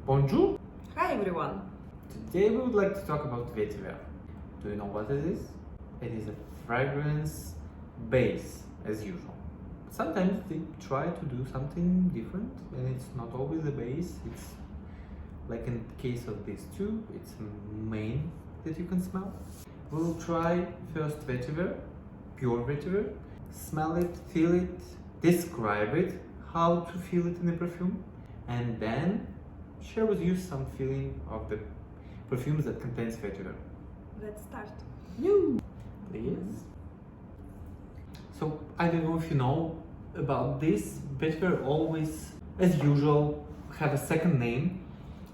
Bonjour! Hi everyone! Today we would like to talk about Vetiver. Do you know what it is? It is a fragrance base, as usual. Sometimes they try to do something different and it's not always a base. It's like in the case of these two, it's a main that you can smell. We'll try first Vetiver, pure Vetiver, smell it, feel it, describe it, how to feel it in a perfume, and then share with you some feeling of the perfumes that contains Vetiver. Let's start. Please. So I don't know if you know about this. Vetiver always, as usual, have a second name,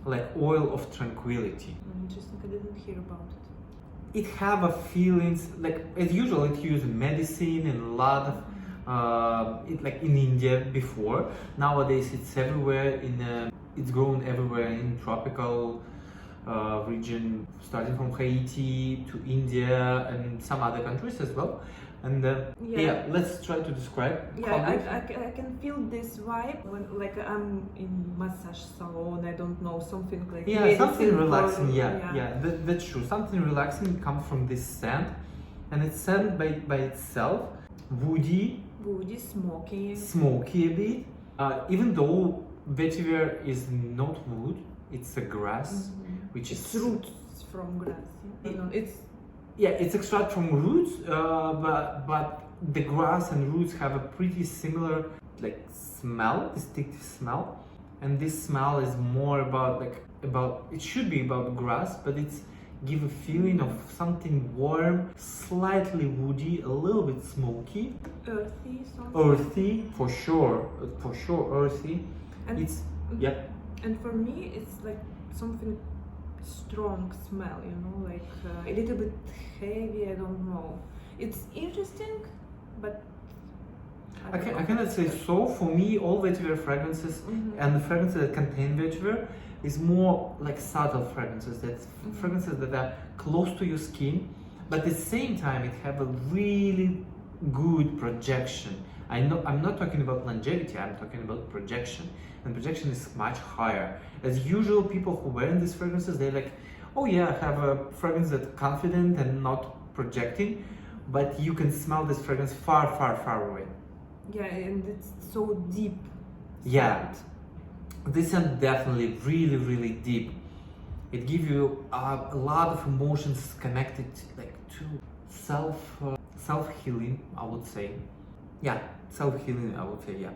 like oil of tranquility. Interesting, I didn't hear about it. It have a feelings like as usual. It used medicine and a lot of it like in India before. Nowadays it's everywhere it's grown everywhere in tropical region, starting from Haiti to India and some other countries as well. And yeah, let's try to describe. Yeah, I can feel this vibe when like I'm in massage salon. I don't know, something like something relaxing. Yeah. That's true. Something relaxing comes from this scent, and it's scent by itself, woody, smoky a bit. Even though Vetiver is not wood, it's a grass, which it's is roots from grass. It's extract from roots, but the grass and roots have a pretty similar like smell, distinctive smell, and this smell is more about it should be about grass, but it's give a feeling of something warm, slightly woody, a little bit smoky, earthy for sure, earthy. And it's And for me, it's like something strong smell, like a little bit heavy. I don't know. It's interesting, but I cannot say so. For me, all Vetiver fragrances and the fragrances that contain Vetiver is more like subtle fragrances. That's fragrances that are close to your skin, but at the same time it have a really good projection. I'm not talking about longevity. I'm talking about projection, and projection is much higher. As usual, people who wear these fragrances, they're like, oh yeah, I have a fragrance that's confident and not projecting, but you can smell this fragrance far, far, far away. Yeah, and it's so deep. Yeah, this scent definitely really, really deep. It gives you a lot of emotions connected like to self-healing, I would say. Yeah, self-healing, I would say, yeah.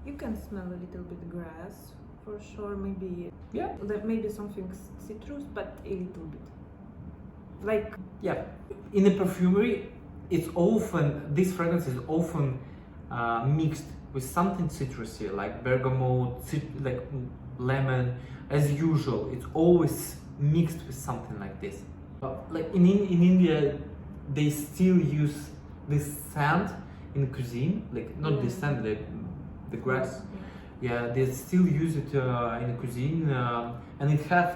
You can smell a little bit grass, for sure, maybe. Yeah. Maybe something citrus, but a little bit. Like. Yeah, in the perfumery, this fragrance is often mixed with something citrusy, like bergamot, like lemon. As usual, it's always mixed with something like this. Like in India, they still use this scent in cuisine, like not this scent, the grass. Yeah, they still use it in the cuisine, and it has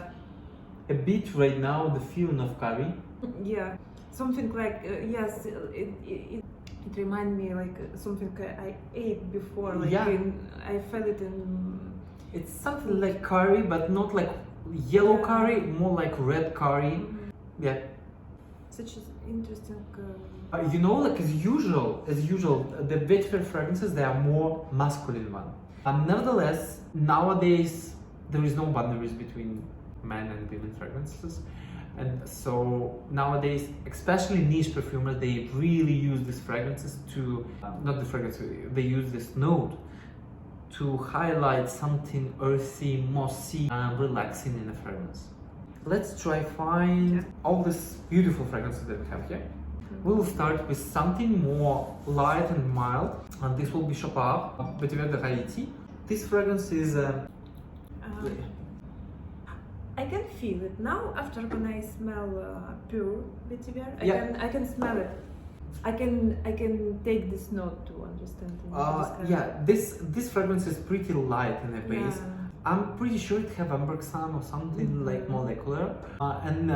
a bit right now the feeling of curry. Yeah, something like yes, it reminds me like something I ate before. Like I felt it in. It's something like curry, but not like yellow curry, more like red curry. Yeah. Such an interesting. Like as usual, the Vetiver fragrances, they are more masculine one. Nevertheless, nowadays there is no boundaries between men and women fragrances, and so nowadays, especially niche perfumers, they really use these fragrances to they use this note to highlight something earthy, mossy, and relaxing in a fragrance. Let's try find all these beautiful fragrances that we have here. We'll start with something more light and mild, and this will be Chopard, Vetiver de Haiti. This fragrance is I can feel it now after when I smell pure Vetiver. I can smell it. I can take this note to understand. This fragrance is pretty light in the base. Yeah. I'm pretty sure it have Amberxan or something like molecular, and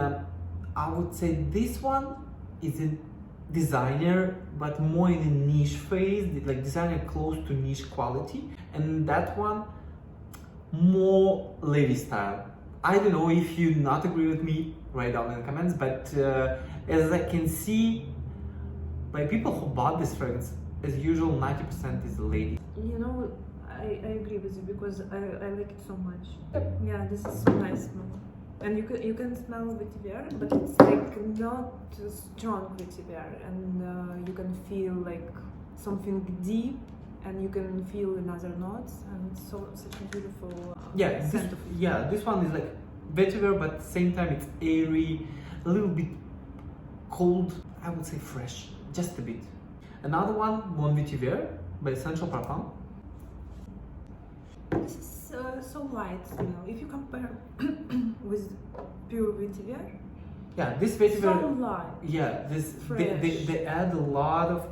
I would say this one is a designer, but more in a niche phase, like designer close to niche quality, and that one more lady style. I don't know if you not agree with me, write down in the comments, but as I can see by people who bought this fragrance, as usual, 90% is lady. You know, I agree with you because I like it so much. Yeah, this is so nice smell. And you can smell vetiver, but it's like not a strong vetiver, and you can feel like something deep, and you can feel another notes, and so such a beautiful scent of it. This one is like vetiver, but at the same time it's airy, a little bit cold. I would say fresh, just a bit. Another one, Mon Vetiver by Essential Parfum. This is so light smell. If you compare with pure vetiver, Yeah, this vetiver. so light. Yeah, they add a lot of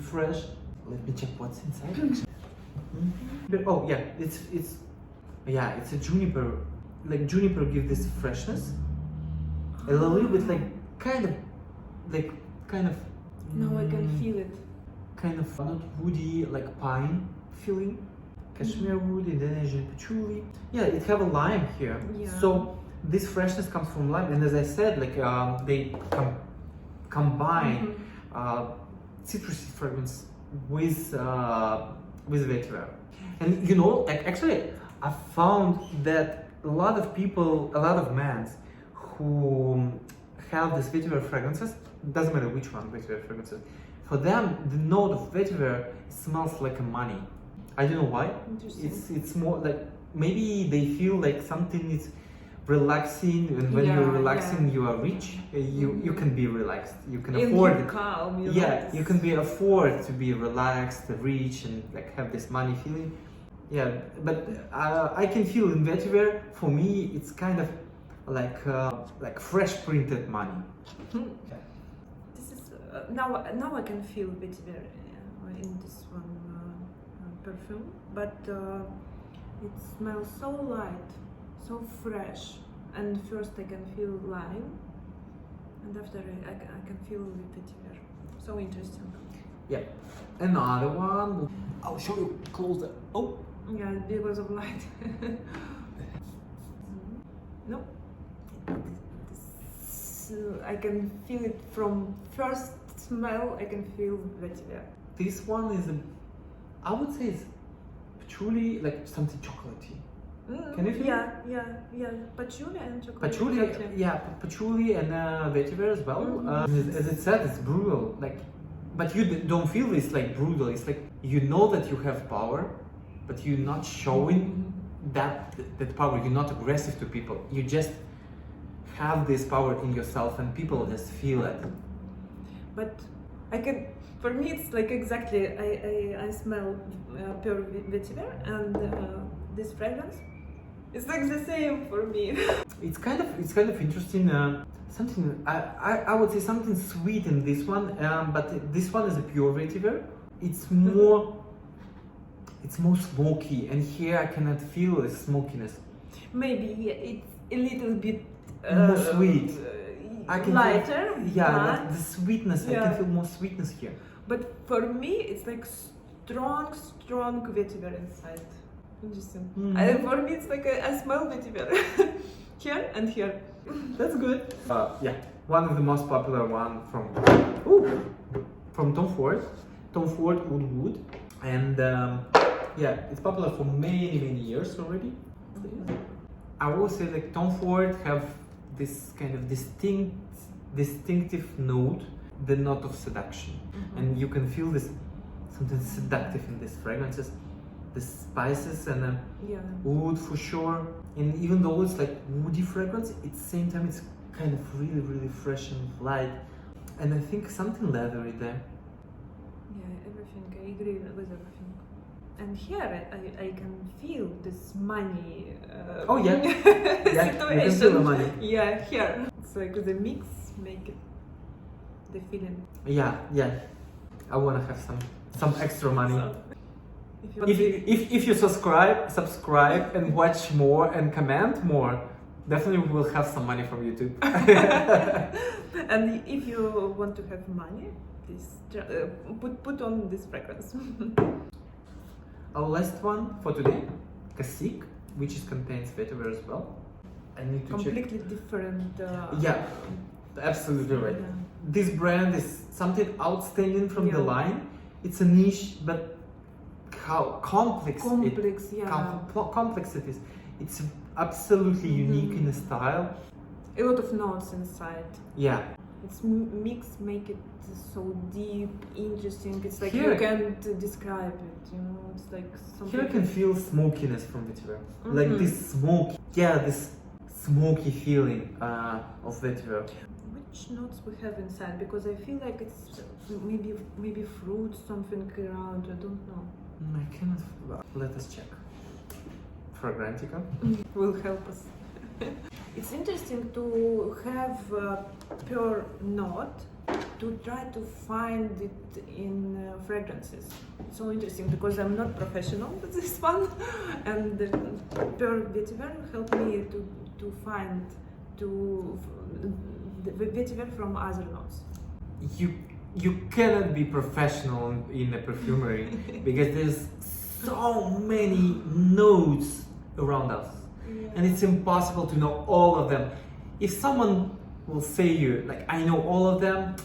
fresh. Let me check what's inside. But, oh yeah, it's a juniper. Like juniper gives this freshness, a little bit like kind of. Now I can feel it. Kind of not woody, like pine feeling. Cashmere wood, Indonesian patchouli. Yeah, it have a lime here. Yeah. So this freshness comes from lime, and as I said, like they combine citrusy fragrance with vetiver. And you know, like actually, I found that a lot of people, a lot of men who have these vetiver fragrances, doesn't matter which one vetiver fragrances, for them the note of vetiver smells like a money. I don't know why. It's more like maybe they feel like something is relaxing, and when you're relaxing, you are rich. You can be relaxed. You can afford it. Calm, You can be afford to be relaxed, rich, and like have this money feeling. Yeah, but I can feel in vetiver. For me, it's kind of like fresh printed money. This is now I can feel vetiver in this one perfume, but it smells so light, so fresh, and first I can feel lime, and after I can feel vetiver. So interesting. Yeah, another one. I'll show you closer. Oh, yeah, because of light. No, I can feel it from first smell. I can feel vetiver. This one is I would say it's patchouli, like something chocolatey. Can you feel Yeah. Patchouli and chocolate. patchouli? Exactly. Yeah, patchouli and vetiver as well. As it said, it's brutal. Like, but you don't feel this like brutal. It's like you know that you have power, but you're not showing that power. You're not aggressive to people. You just have this power in yourself, and people just feel it. But I can. For me, it's like exactly. I smell pure vetiver, and this fragrance. It's like the same for me. It's kind of interesting. Something I would say something sweet in this one, but this one is a pure vetiver. It's more smoky, and here I cannot feel the smokiness. Maybe it's a little bit More sweet. I can lighter. Feel, but the sweetness. I can feel more sweetness here. But for me, it's like strong vetiver inside. Interesting. For me, it's like I smell vetiver here and here. That's good. One of the most popular one from Tom Ford. Tom Ford Oud Wood, and it's popular for many years already. I will say like Tom Ford have this kind of distinctive note, the note of seduction, and you can feel this something seductive in these fragrances, the spices and wood for sure. And even though it's like woody fragrance, at the same time it's kind of really fresh and light, and I think something leathery there. Yeah, everything. I agree with everything. And here I can feel this money. Yeah, situation. you can feel the money. Yeah, here. It's like the mix make it the feeling. Yeah. I wanna have some extra money. So, if you subscribe and watch more and comment more, definitely we will have some money from YouTube. And if you want to have money, please put on this fragrance. Our last one for today, Cacique which is contains vetiver as well. I need to check. Completely different. Yeah, absolutely right. Yeah. This brand is something outstanding from the Yeah. line. It's a niche, but how complex complex it is. It's absolutely unique in the style. A lot of notes inside. Yeah. It's mixed, make it so deep, interesting. It's like Here- you can't describe it. You know, it's like something. Here I can feel smokiness from vetiver. Like this smoke. Yeah, this smoky feeling of vetiver. Which notes we have inside? Because I feel like it's maybe fruit, something around. I don't know. I cannot. Let us check. Fragrantica. Will help us. It's interesting to have per note to try to find it in fragrances. It's so interesting because I'm not professional with this one, and the per vetiver helped me to find the vetiver from other notes. You cannot be professional in a perfumery because there's so many notes around us. And it's impossible to know all of them. If someone will say you, like, I know all of them,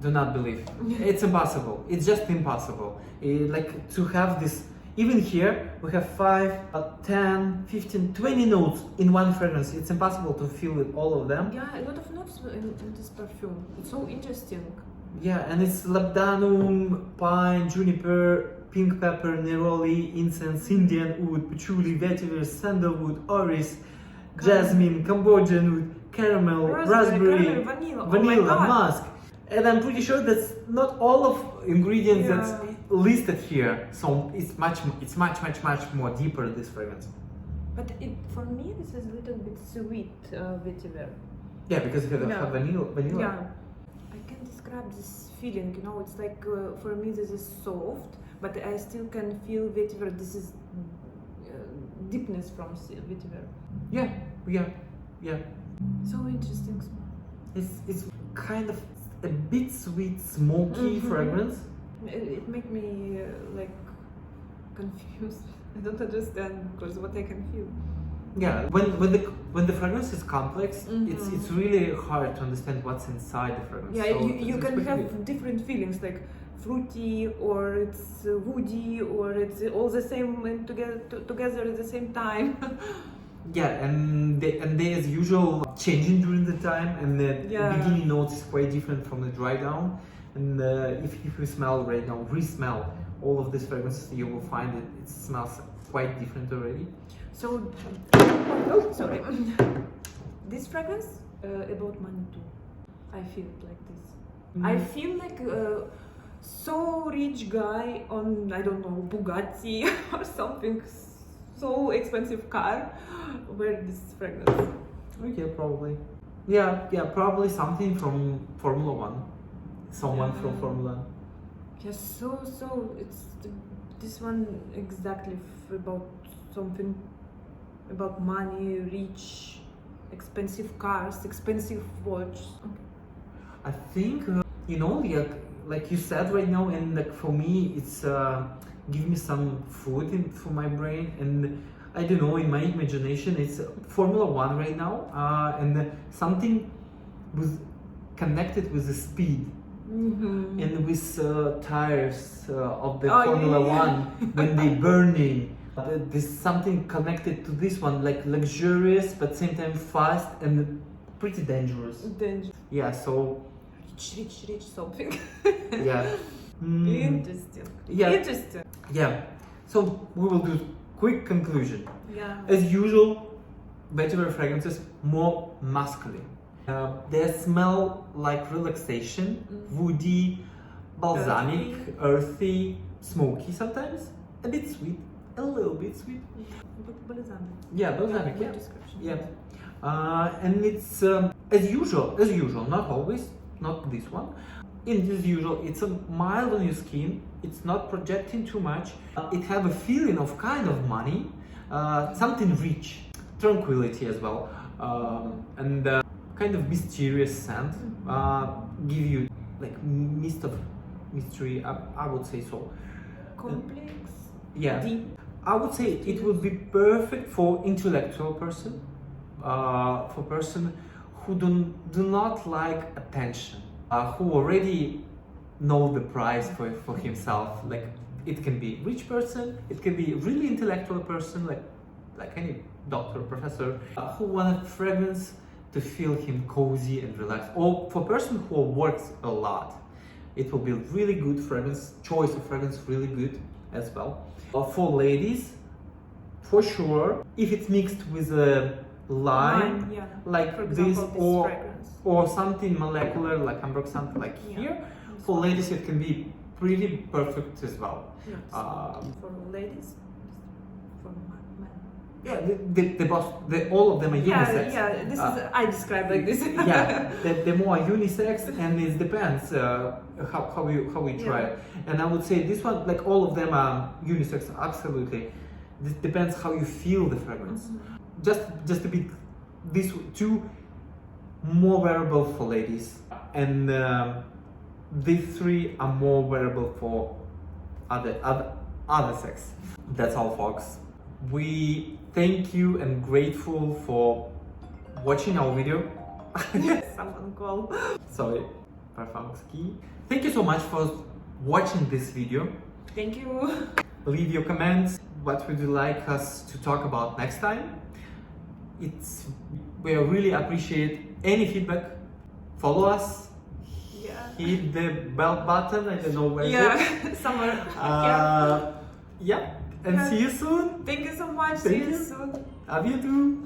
do not believe. It's impossible. It's just impossible. Like to have this, even here, we have 5, 10, 15, 20 notes in one fragrance. It's impossible to feel with all of them. Yeah, a lot of notes in this perfume. It's so interesting. Yeah, and it's labdanum, pine, juniper, pink pepper, neroli, incense, Indian wood, patchouli, vetiver, sandalwood, orris, jasmine, Cambodian wood, caramel, raspberry, vanilla, vanilla, oh my God. musk. And I'm pretty sure that's not all of ingredients that's listed here. So it's much more deeper, this fragrance. But for me, this is a little bit sweet vetiver. Yeah, because it have vanilla. Yeah, I can describe this feeling. You know, it's like for me this is soft, but I still can feel vetiver. This is deepness from vetiver. Yeah. So interesting. It's kind of a bit sweet, smoky fragrance. It make me like confused. I don't understand because what I can feel. Yeah, when the fragrance is complex, it's really hard to understand what's inside the fragrance. Yeah, So you it's can pretty have good. different feelings like fruity, or it's woody, or it's all the same and together at the same time. Yeah, and they as usual changing during the time, and the beginning notes is quite different from the dry down. And if you smell right now, re-smell all of these fragrances, you will find it smells quite different already. So, sorry. This fragrance about money too. I feel it like this. I feel like so rich guy on, I don't know, Bugatti or something, so expensive car wear this fragrance. Okay, probably. Yeah, probably something from Formula One. Someone from Formula. Yes, so it's this one exactly about something about money, rich, expensive cars, expensive watch. Okay. I think like you said right now, and like for me, it's give me some food for my brain, and I don't know, in my imagination, it's Formula One right now, and something was connected with the speed. And with tires of the Formula One when they burning. There's something connected to this one, like luxurious but same time fast and pretty dangerous. Yeah, so Rich something. yeah. Interesting. Interesting. Yeah. So we will do quick conclusion. Yeah. As usual, vetiver fragrances more masculine. They smell like relaxation, woody, balsamic, earthy, smoky sometimes, a bit sweet, a little bit sweet. Balsamic. Yeah, balsamic. Good Yeah. description. Yeah. And it's as usual, not always, not this one. As usual, it's a mild on your skin. It's not projecting too much. It have a feeling of kind of money, something rich, tranquility as well, and kind of mysterious scent. Give you like mist of mystery. I would say so. Complex. Yeah. Deep. I would say it would be perfect for intellectual person, for person who do not like attention, who already know the price for himself. Like it can be rich person, it can be really intellectual person, like any doctor, professor, who want a fragrance to feel him cozy and relaxed. Or for person who works a lot, it will be really good fragrance, choice of fragrance really good as well. For ladies, for sure, if it's mixed with a lime, yeah. like For example, this, or something molecular like ambrox, something like here, for ladies it can be pretty perfect as well. For ladies, for men. Yeah, all of them are unisex. Yeah, this is I describe like this. Yeah, they're more unisex, and it depends how we try it. And I would say this one, like all of them are unisex, absolutely. This depends how you feel the fragrance. Just to be these two more wearable for ladies, and these three are more wearable for other sex. That's all, folks. We thank you and grateful for watching our video. Someone call. Sorry, Parfums key. Thank you so much for watching this video. Thank you. Leave your comments. What would you like us to talk about next time? We really appreciate any feedback. Follow us. Yeah. Hit the bell button. I don't know where. Somewhere. Yeah. And see you soon. Thank you so much. Thank See you you. soon. À bientôt.